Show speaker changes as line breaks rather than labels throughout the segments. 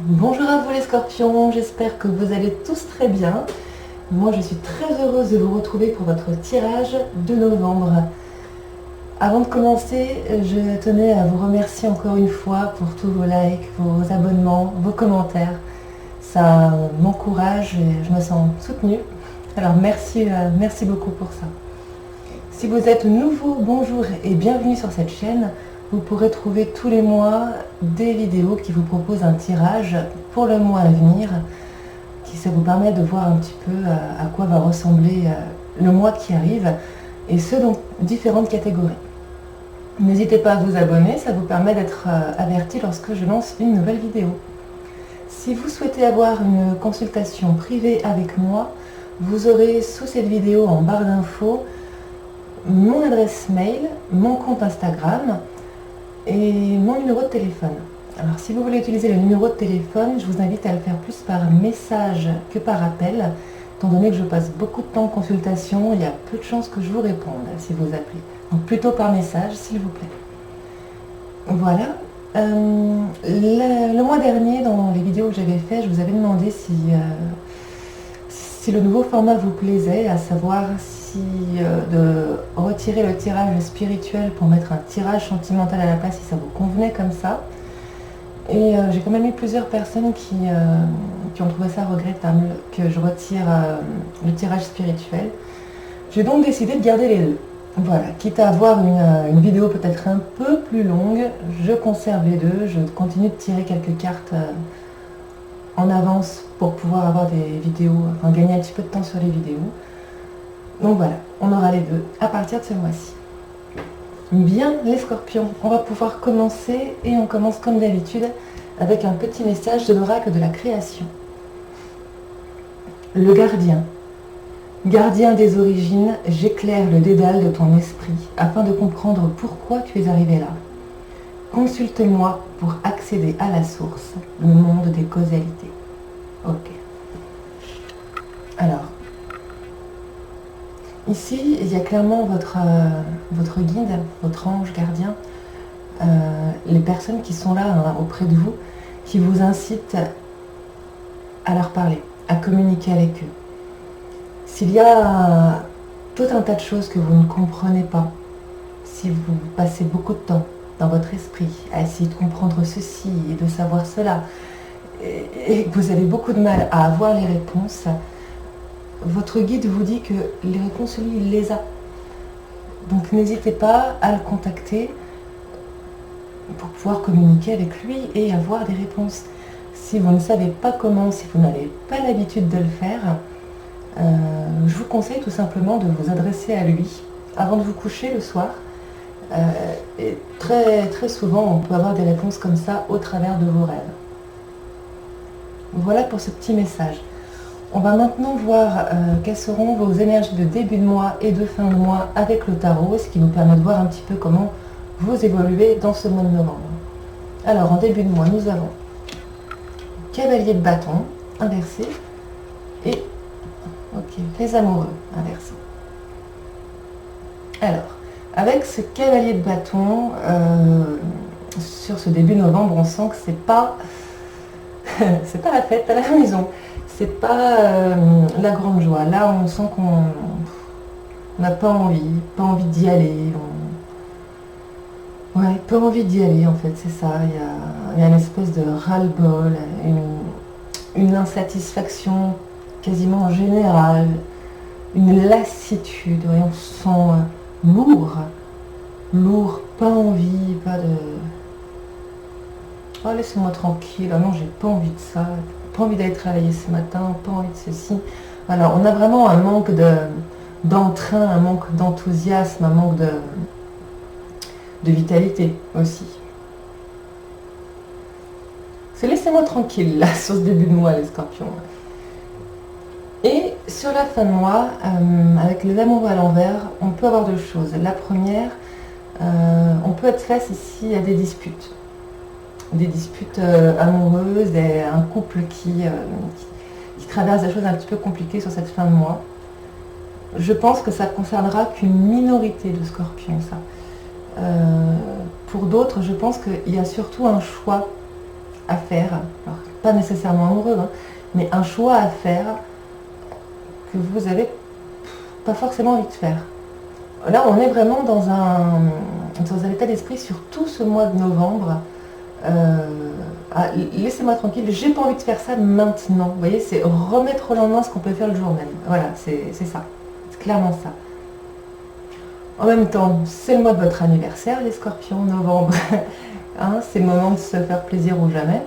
Bonjour à vous les scorpions, j'espère que vous allez tous très bien. Moi je suis très heureuse de vous retrouver pour votre tirage de novembre. Avant de commencer, je tenais à vous remercier encore une fois pour tous vos likes, vos abonnements, vos commentaires. Ça m'encourage et je me sens soutenue. Alors merci beaucoup pour ça. Si vous êtes nouveau, bonjour et bienvenue sur cette chaîne. Vous pourrez trouver tous les mois des vidéos qui vous proposent un tirage pour le mois à venir, qui ça vous permet de voir un petit peu à quoi va ressembler le mois qui arrive, et ce dans différentes catégories. N'hésitez pas à vous abonner, ça vous permet d'être averti lorsque je lance une nouvelle vidéo. Si vous souhaitez avoir une consultation privée avec moi, vous aurez sous cette vidéo en barre d'infos mon adresse mail, mon compte Instagram et mon numéro de téléphone. Alors si vous voulez utiliser le numéro de téléphone, je vous invite à le faire plus par message que par appel, étant donné que je passe beaucoup de temps en consultation, il y a peu de chances que je vous réponde si vous appelez. Donc plutôt par message s'il vous plaît. Voilà. Le mois dernier, dans les vidéos que j'avais fait, je vous avais demandé si le nouveau format vous plaisait, à savoir si de retirer le tirage spirituel pour mettre un tirage sentimental à la place, si ça vous convenait comme ça. Et j'ai quand même eu plusieurs personnes qui ont trouvé ça regrettable que je retire le tirage spirituel. J'ai donc décidé de garder les deux. Voilà, quitte à avoir une vidéo peut-être un peu plus longue, je conserve les deux, je continue de tirer quelques cartes en avance pour pouvoir avoir des vidéos, enfin gagner un petit peu de temps sur les vidéos. Donc voilà, on aura les deux à partir de ce mois-ci. Bien les scorpions, on va pouvoir commencer et on commence comme d'habitude avec un petit message de l'oracle de la création. Le gardien. Gardien des origines, j'éclaire le dédale de ton esprit afin de comprendre pourquoi tu es arrivé là. Consulte-moi pour accéder à la source, le monde des causalités. Ok. Alors, ici, il y a clairement votre guide, votre ange gardien, les personnes qui sont là auprès de vous, qui vous incitent à leur parler, à communiquer avec eux. S'il y a tout un tas de choses que vous ne comprenez pas, si vous passez beaucoup de temps dans votre esprit à essayer de comprendre ceci et de savoir cela, et que vous avez beaucoup de mal à avoir les réponses, votre guide vous dit que les réponses, lui, il les a. Donc n'hésitez pas à le contacter pour pouvoir communiquer avec lui et avoir des réponses. Si vous ne savez pas comment, si vous n'avez pas l'habitude de le faire, je vous conseille tout simplement de vous adresser à lui avant de vous coucher le soir. Et très souvent, on peut avoir des réponses comme ça au travers de vos rêves. Voilà pour ce petit message. On va maintenant voir quelles seront vos énergies de début de mois et de fin de mois avec le tarot, ce qui nous permet de voir un petit peu comment vous évoluez dans ce mois de novembre. Alors, en début de mois, nous avons Cavalier de bâton inversé et les amoureux inversés. Alors, avec ce cavalier de bâton, sur ce début novembre, on sent que c'est pas la fête à la maison. C'est pas la grande joie. Là, on sent qu'on n'a pas envie d'y aller. Pas envie d'y aller en fait, c'est ça. Il y a une espèce de ras-le-bol, une insatisfaction quasiment générale, une lassitude. Ouais, on se sent lourd, pas envie, pas de... Oh, laissez-moi tranquille, oh non, j'ai pas envie de ça, pas envie d'aller travailler ce matin, pas envie de ceci. Alors, on a vraiment un manque d'entrain, un manque d'enthousiasme, un manque de vitalité aussi. C'est laissez-moi tranquille, là, sur ce début de mois, les scorpions. Et sur la fin de mois, avec les amoureux à l'envers, on peut avoir deux choses. La première, on peut être face ici à des disputes. Des disputes amoureuses, un couple qui traverse des choses un petit peu compliquées sur cette fin de mois. Je pense que ça ne concernera qu'une minorité de scorpions, ça. Pour d'autres, je pense qu'il y a surtout un choix à faire. Alors, pas nécessairement amoureux, hein, mais un choix à faire que vous avez pas forcément envie de faire. Là, on est vraiment dans un état d'esprit sur tout ce mois de novembre. Laissez-moi tranquille, j'ai pas envie de faire ça maintenant. Vous voyez, c'est remettre au lendemain ce qu'on peut faire le jour même. Voilà, c'est ça. C'est clairement ça. En même temps, c'est le mois de votre anniversaire, les scorpions, novembre. Hein, c'est le moment de se faire plaisir ou jamais.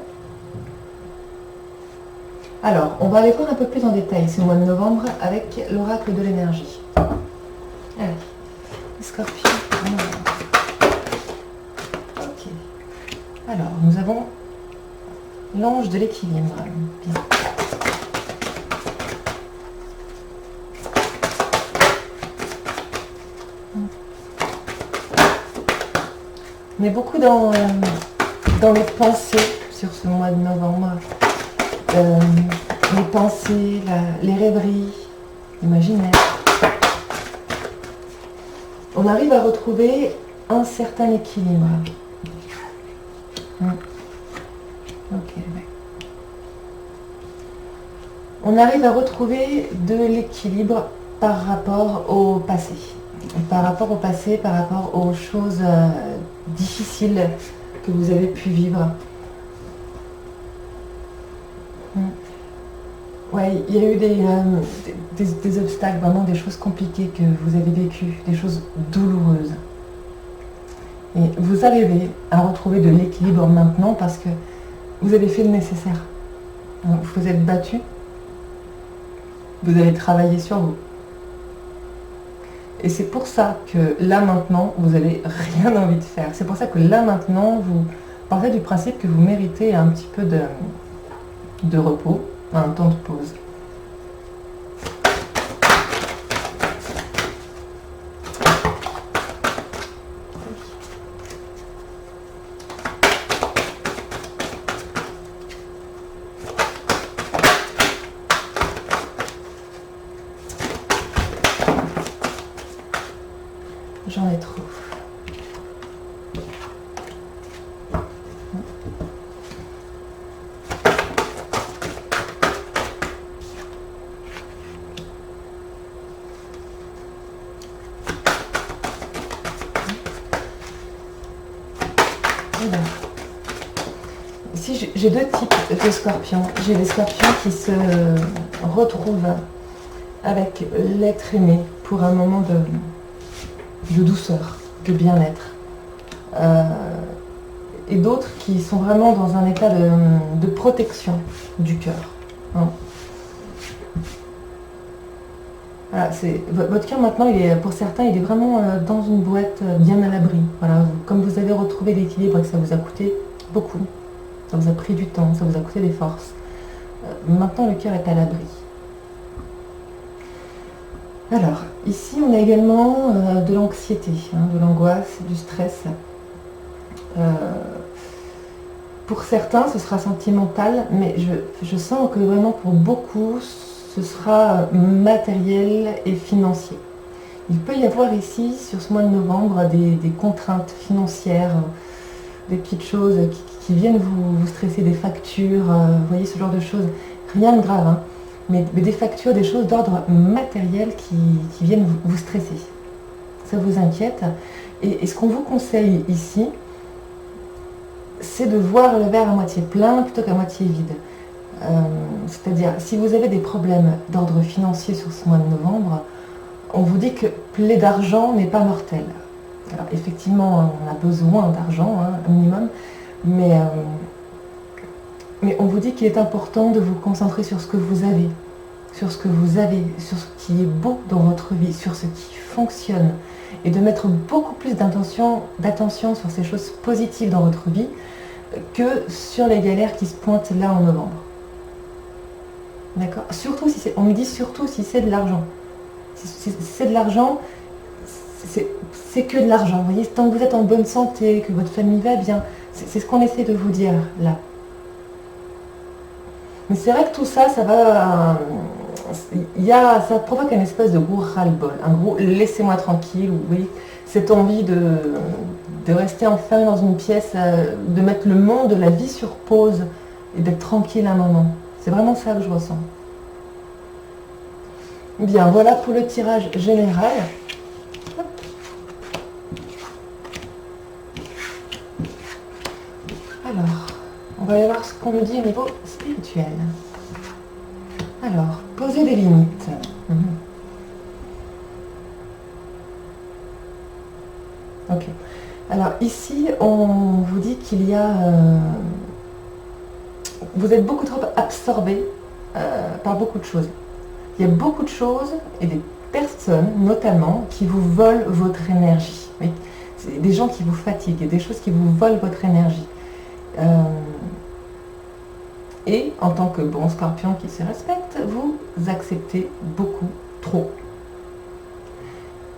Alors, on va aller voir un peu plus en détail ce mois de novembre avec l'oracle de l'énergie. Allez, les scorpions. Ok. Alors, nous avons l'ange de l'équilibre. Bien. On est beaucoup dans les pensées sur ce mois de novembre. Les pensées, les rêveries, l'imaginaire. On arrive à retrouver un certain équilibre. Ok. On arrive à retrouver de l'équilibre par rapport au passé. Par rapport au passé, par rapport aux choses difficiles que vous avez pu vivre. Ouais, il y a eu des obstacles, vraiment des choses compliquées que vous avez vécues, des choses douloureuses. Et vous arrivez à retrouver de l'équilibre maintenant parce que vous avez fait le nécessaire. Vous vous êtes battu, vous avez travaillé sur vous. Et c'est pour ça que là maintenant, vous n'avez rien envie de faire. C'est pour ça que là maintenant, vous partez du principe que vous méritez un petit peu de repos, un temps de pause. J'en ai trop. Ici, j'ai deux types de scorpions. J'ai des scorpions qui se retrouvent avec l'être aimé pour un moment de douceur, de bien-être. Et d'autres qui sont vraiment dans un état de protection du cœur. Hein. Voilà, votre cœur maintenant, pour certains, il est vraiment dans une boîte bien à l'abri. Voilà, comme vous avez retrouvé l'équilibre et que ça vous a coûté beaucoup, ça vous a pris du temps, ça vous a coûté des forces. Maintenant, le cœur est à l'abri. Alors, ici, on a également de l'anxiété, hein, de l'angoisse, du stress. Pour certains, ce sera sentimental, mais je sens que vraiment pour beaucoup, ce sera matériel et financier. Il peut y avoir ici, sur ce mois de novembre, des contraintes financières, des petites choses qui viennent vous stresser, des factures, vous voyez, ce genre de choses. Rien de grave, hein, mais des factures, des choses d'ordre matériel qui viennent vous stresser. Ça vous inquiète. Et ce qu'on vous conseille ici, c'est de voir le verre à moitié plein plutôt qu'à moitié vide. C'est-à-dire, si vous avez des problèmes d'ordre financier sur ce mois de novembre, on vous dit que plaie d'argent n'est pas mortel. Alors effectivement, on a besoin d'argent, hein, un minimum, mais on vous dit qu'il est important de vous concentrer sur ce que vous avez, sur ce qui est beau dans votre vie, sur ce qui fonctionne, et de mettre beaucoup plus d'attention sur ces choses positives dans votre vie que sur les galères qui se pointent là en novembre. D'accord ? Surtout si on me dit surtout si c'est de l'argent. Si c'est de l'argent, c'est que de l'argent. Vous voyez, tant que vous êtes en bonne santé, que votre famille va bien, c'est ce qu'on essaie de vous dire là. Mais c'est vrai que tout ça, ça provoque une espèce de gros ras-le-bol, un gros laissez-moi tranquille, oui, cette envie de rester enfermé dans une pièce, de mettre le monde, la vie sur pause et d'être tranquille un moment. C'est vraiment ça que je ressens. Bien, voilà pour le tirage général. Alors, on va aller voir ce qu'on nous dit au niveau spirituel. Alors, poser des limites. Ok. Alors ici, on vous dit qu'il y a... vous êtes beaucoup trop absorbé par beaucoup de choses. Il y a beaucoup de choses et des personnes, notamment, qui vous volent votre énergie. Oui. C'est des gens qui vous fatiguent, des choses qui vous volent votre énergie. Et en tant que bon scorpion qui se respecte, vous acceptez beaucoup trop.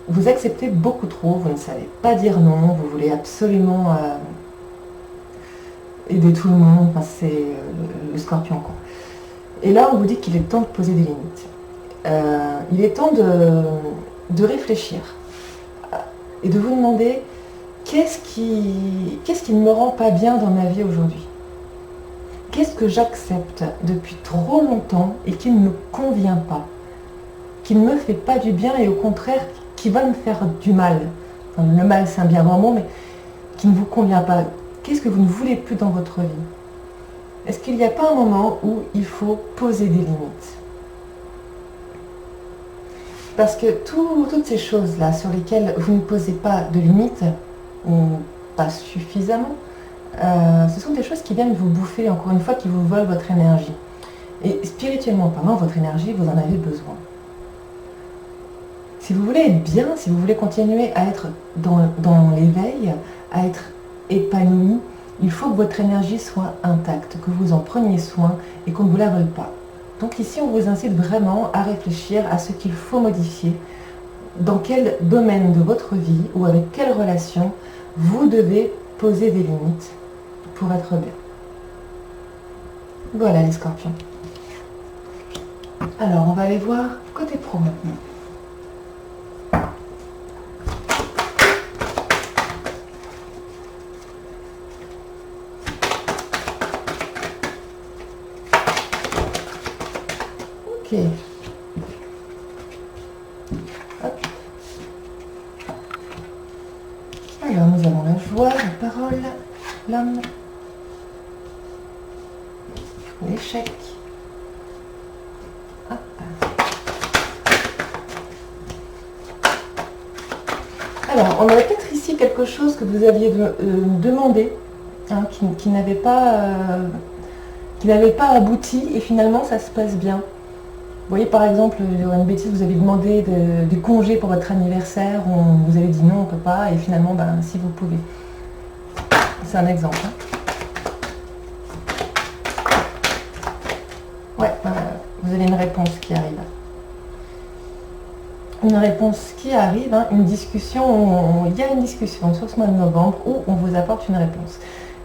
Vous acceptez beaucoup trop, vous ne savez pas dire non, vous voulez absolument aider tout le monde, enfin, c'est le scorpion quoi. Et là on vous dit qu'il est temps de poser des limites. Il est temps de réfléchir et de vous demander qu'est-ce qui ne me rend pas bien dans ma vie aujourd'hui? Qu'est-ce que j'accepte depuis trop longtemps et qui ne me convient pas? Qui ne me fait pas du bien et au contraire qui va me faire du mal. Enfin, le mal c'est un bien grand mot, mais qui ne vous convient pas. Qu'est-ce que vous ne voulez plus dans votre vie? Est-ce qu'il n'y a pas un moment où il faut poser des limites? Parce que toutes ces choses-là sur lesquelles vous ne posez pas de limites, ou pas suffisamment, ce sont des choses qui viennent vous bouffer, encore une fois, qui vous volent votre énergie. Et spirituellement parlant, votre énergie, vous en avez besoin. Si vous voulez être bien, si vous voulez continuer à être dans l'éveil, à être épanoui, il faut que votre énergie soit intacte, que vous en preniez soin et qu'on ne vous la vole pas. Donc ici, on vous incite vraiment à réfléchir à ce qu'il faut modifier, dans quel domaine de votre vie ou avec quelle relation vous devez poser des limites pour être bien. Voilà les scorpions. Alors, on va aller voir côté pro maintenant. Ok. Hop. Alors, nous avons la joie, la parole, l'homme, l'échec. Hop. Alors, on a peut-être ici quelque chose que vous aviez demandé, hein, qui n'avait pas abouti, et finalement ça se passe bien. Vous voyez par exemple, une bêtise, vous avez demandé des congés pour votre anniversaire, vous avez dit non, on ne peut pas, et finalement, ben, si vous pouvez. C'est un exemple. Hein. Ouais, vous avez une réponse qui arrive. Une réponse qui arrive, hein, une discussion, il y a une discussion sur ce mois de novembre où on vous apporte une réponse.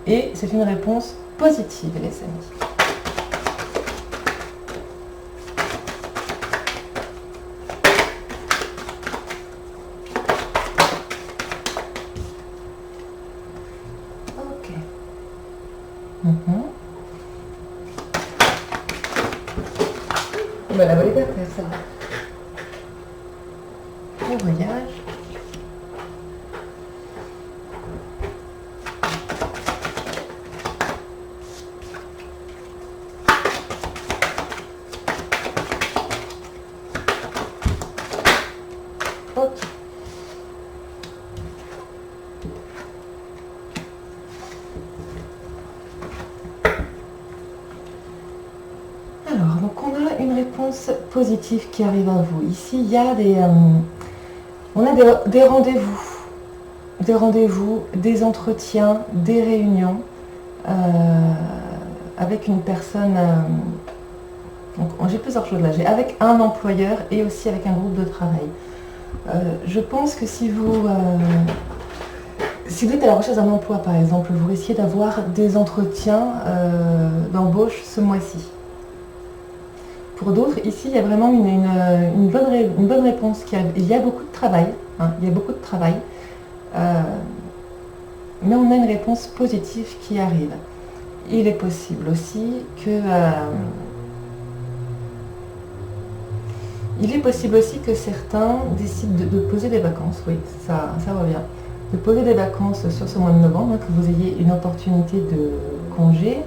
Et c'est une réponse positive, les amis. On va la voler par terre, celle-là. Le voyage. Ok. Alors, donc on a une réponse positive qui arrive à vous. Ici, il y a on a des rendez-vous, des entretiens, des réunions avec une personne. Donc, j'ai plusieurs choses là. J'ai avec un employeur et aussi avec un groupe de travail. Je pense que si vous êtes à la recherche d'un emploi, par exemple, vous risquez d'avoir des entretiens d'embauche ce mois-ci. Pour d'autres, ici, il y a vraiment une bonne réponse. Il y a beaucoup de travail, hein, mais on a une réponse positive qui arrive. il est possible aussi que certains décident de poser des vacances, oui, ça revient. De poser des vacances sur ce mois de novembre, hein, que vous ayez une opportunité de congé.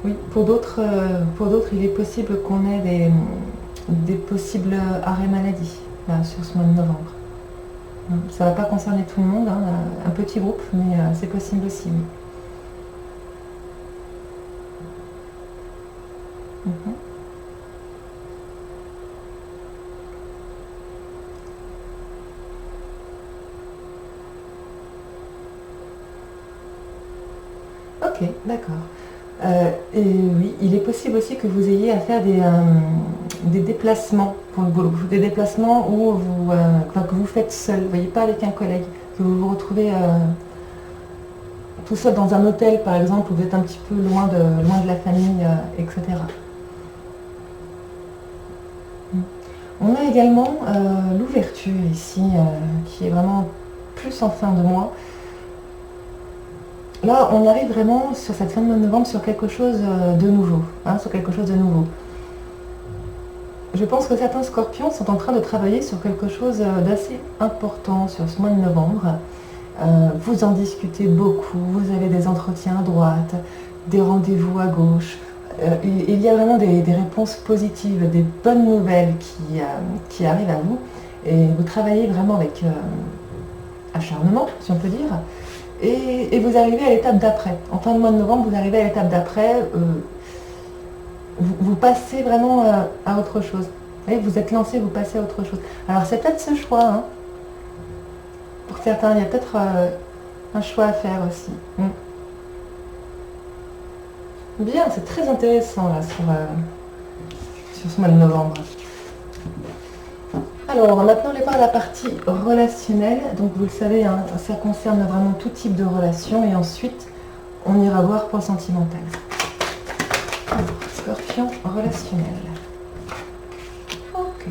Oui, pour d'autres, il est possible qu'on ait des possibles arrêts maladie là, sur ce mois de novembre. Ça ne va pas concerner tout le monde, hein, un petit groupe, mais c'est possible aussi, oui. Ok, d'accord. Et oui, il est possible aussi que vous ayez à faire des déplacements pour le boulot. Des déplacements où que vous faites seul, vous voyez, pas avec un collègue, que vous vous retrouvez tout seul dans un hôtel, par exemple, où vous êtes un petit peu loin de la famille, etc. On a également l'ouverture ici, qui est vraiment plus en fin de mois. Là, on arrive vraiment sur cette fin de mois de novembre sur quelque chose de nouveau, hein, sur quelque chose de nouveau. Je pense que certains scorpions sont en train de travailler sur quelque chose d'assez important sur ce mois de novembre. Vous en discutez beaucoup, vous avez des entretiens à droite, des rendez-vous à gauche. Il y a vraiment des réponses positives, des bonnes nouvelles qui arrivent à vous. Et vous travaillez vraiment avec acharnement, si on peut dire. Et vous arrivez à l'étape d'après. En fin de mois de novembre, vous arrivez à l'étape d'après. Vous passez vraiment à autre chose. Vous voyez, vous êtes lancé, vous passez à autre chose. Alors c'est peut-être ce choix. Hein. Pour certains, il y a peut-être un choix à faire aussi. Bien, c'est très intéressant là sur ce mois de novembre. Alors maintenant, on va voir la partie relationnelle. Donc vous le savez, hein, ça concerne vraiment tout type de relation. Et ensuite, on ira voir pour le sentimental. Alors, Scorpion relationnel. Ok.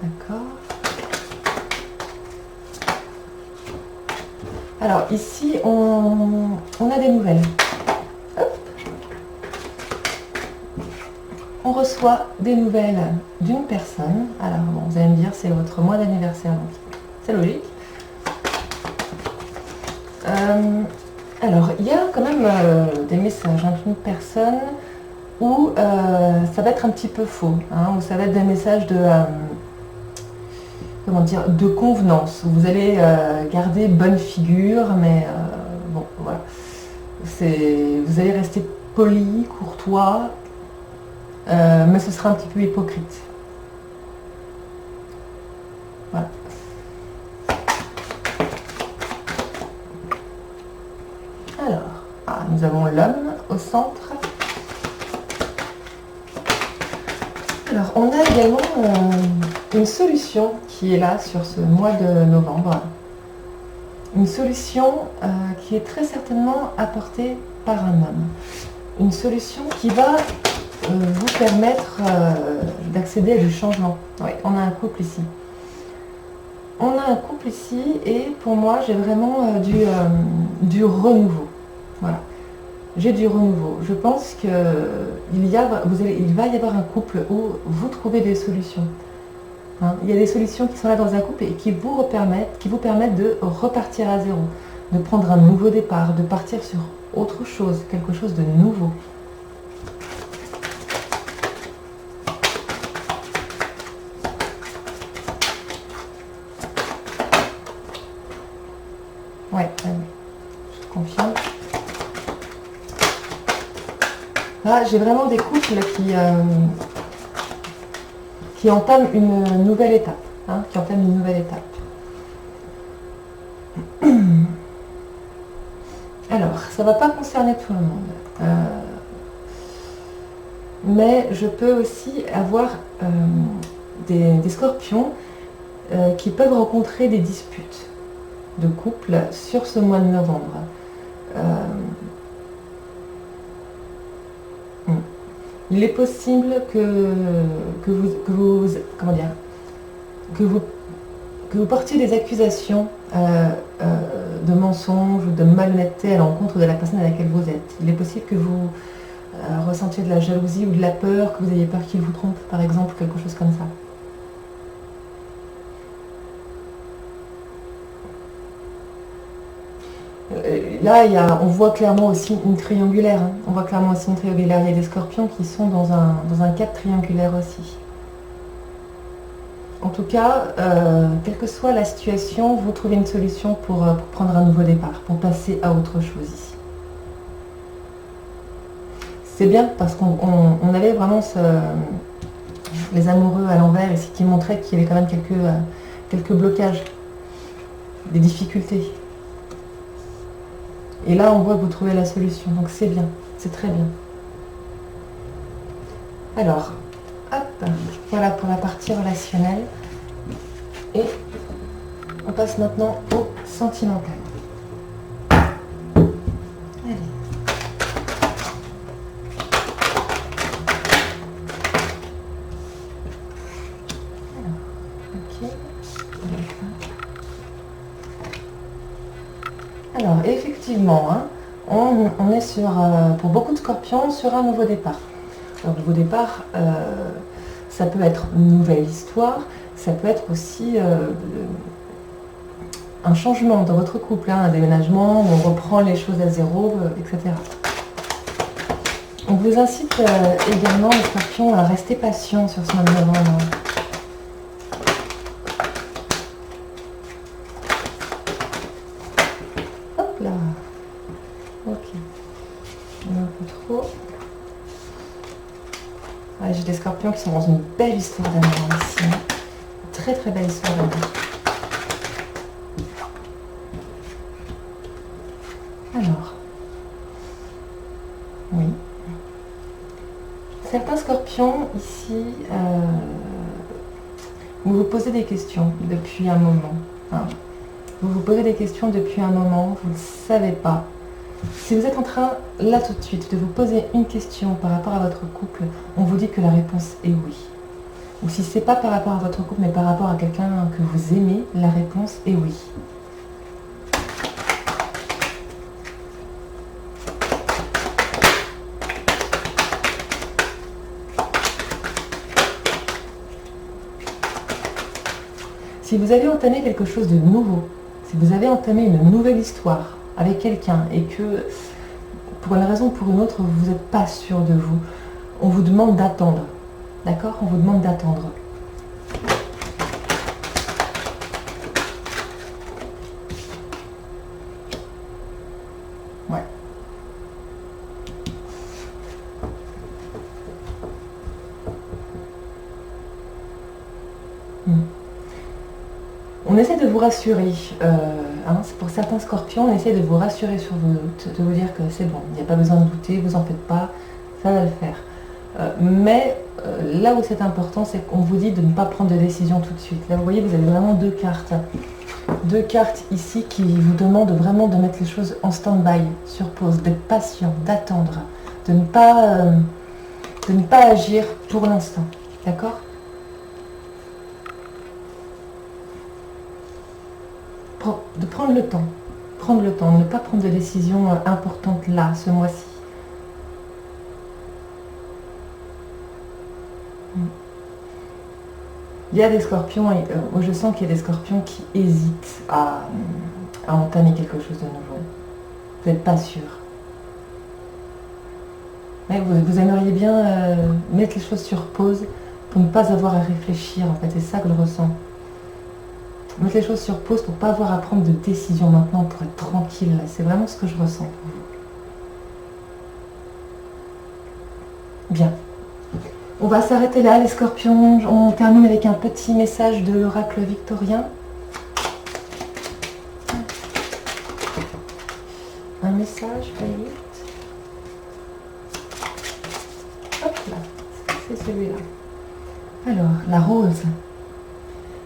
D'accord. Alors ici, on a des nouvelles. Hop. On reçoit des nouvelles d'une personne. Alors bon, vous allez me dire, c'est votre mois d'anniversaire, donc c'est logique. Alors, il y a quand même des messages d'une personne où ça va être un petit peu faux, hein, où ça va être des messages de... comment dire, de convenance. Vous allez garder bonne figure, mais bon, voilà. Vous allez rester poli, courtois, mais ce sera un petit peu hypocrite. Voilà. Alors, nous avons l'homme au centre. Alors, on a également une solution qui est là sur ce mois de novembre. Une solution qui est très certainement apportée par un homme. Une solution qui va vous permettre d'accéder à du changement. Oui, on a un couple ici. On a un couple ici et pour moi, j'ai vraiment du renouveau. Voilà. J'ai du renouveau. Je pense qu'il va y avoir un couple où vous trouvez des solutions. Hein, il y a des solutions qui sont là dans un couple et qui vous permettent de repartir à zéro, de prendre un nouveau départ, de partir sur autre chose, quelque chose de nouveau. Ouais, je confirme. Là, j'ai vraiment des couples qui entament une nouvelle étape. Hein, Alors, ça ne va pas concerner tout le monde. mais je peux aussi avoir des scorpions qui peuvent rencontrer des disputes de couple sur ce mois de novembre. Il est possible que vous portiez des accusations de mensonges ou de malhonnêteté à l'encontre de la personne à laquelle vous êtes. Il est possible que vous ressentiez de la jalousie ou de la peur, que vous ayez peur qu'il vous trompe, par exemple, quelque chose comme ça. Là, on voit clairement aussi une triangulaire. Hein. On voit clairement aussi une triangulaire. Il y a des scorpions qui sont dans un cadre triangulaire aussi. En tout cas, quelle que soit la situation, vous trouvez une solution pour prendre un nouveau départ, pour passer à autre chose ici. C'est bien parce qu'on avait vraiment les amoureux à l'envers ici qui montraient qu'il y avait quand même quelques blocages, des difficultés. Et là, on voit que vous trouvez la solution, donc c'est bien, c'est très bien. Alors, hop, voilà pour la partie relationnelle. Et on passe maintenant au sentimental. Allez. Alors, ok. Alors, effectivement, hein, on est sur, pour beaucoup de scorpions, sur un nouveau départ. Un nouveau départ, ça peut être une nouvelle histoire, ça peut être aussi un changement dans votre couple, hein, un déménagement, où on reprend les choses à zéro, etc. On vous incite également, les scorpions, à rester patient sur ce mois de novembre. Hop là. Ok. Un peu trop. Ouais, j'ai des scorpions qui sont dans une belle histoire d'amour ici. Très très belle histoire d'amour. Alors. Oui. Certains scorpions ici, vous vous posez des questions depuis un moment. Hein. Vous vous posez des questions depuis un moment, vous ne savez pas. Si vous êtes en train, là tout de suite, de vous poser une question par rapport à votre couple, on vous dit que la réponse est oui. Ou si ce n'est pas par rapport à votre couple, mais par rapport à quelqu'un que vous aimez, la réponse est oui. Si vous avez entamé quelque chose de nouveau, si vous avez entamé une nouvelle histoire avec quelqu'un et que, pour une raison ou pour une autre, vous n'êtes pas sûr de vous, on vous demande d'attendre. D'accord? On vous demande d'attendre. Ouais. On essaie de vous rassurer, hein, pour certains scorpions, on essaie de vous rassurer sur vos doutes, de vous dire que c'est bon, il n'y a pas besoin de douter, vous en faites pas, ça va le faire. Mais là où c'est important, c'est qu'on vous dit de ne pas prendre de décision tout de suite. Là, vous voyez, vous avez vraiment deux cartes. Deux cartes ici qui vous demandent vraiment de mettre les choses en stand-by, sur pause, d'être patient, d'attendre, de ne pas agir pour l'instant. D'accord ? De prendre le temps, ne pas prendre de décision importante là, ce mois-ci. Il y a des scorpions, moi je sens qu'il y a des scorpions qui hésitent à entamer quelque chose de nouveau. Vous n'êtes pas sûr. Mais vous aimeriez bien mettre les choses sur pause pour ne pas avoir à réfléchir, en fait, c'est ça que je ressens. Mettre les choses sur pause pour ne pas avoir à prendre de décision maintenant, pour être tranquille. C'est vraiment ce que je ressens pour vous. Bien. On va s'arrêter là, les scorpions. On termine avec un petit message de l'oracle victorien. Un message, vite. Hop là. c'est celui-là. Alors, la rose.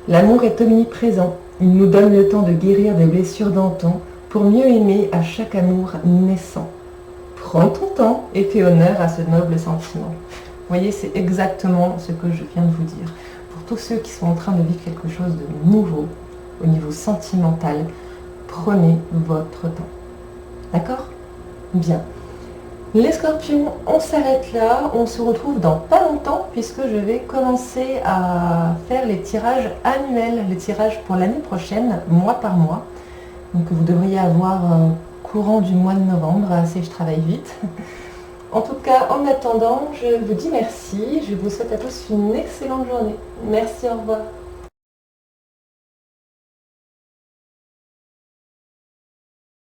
L'amour est omniprésent. Il nous donne le temps de guérir des blessures d'antan pour mieux aimer à chaque amour naissant. Prends ton temps et fais honneur à ce noble sentiment. Vous voyez, c'est exactement ce que je viens de vous dire. Pour tous ceux qui sont en train de vivre quelque chose de nouveau au niveau sentimental, prenez votre temps. D'accord? Bien. Les scorpions, on s'arrête là. On se retrouve dans pas longtemps puisque je vais commencer à faire les tirages annuels, les tirages pour l'année prochaine, mois par mois. Donc vous devriez avoir courant du mois de novembre, si je travaille vite. En tout cas, en attendant, je vous dis merci. Je vous souhaite à tous une excellente journée. Merci, au revoir.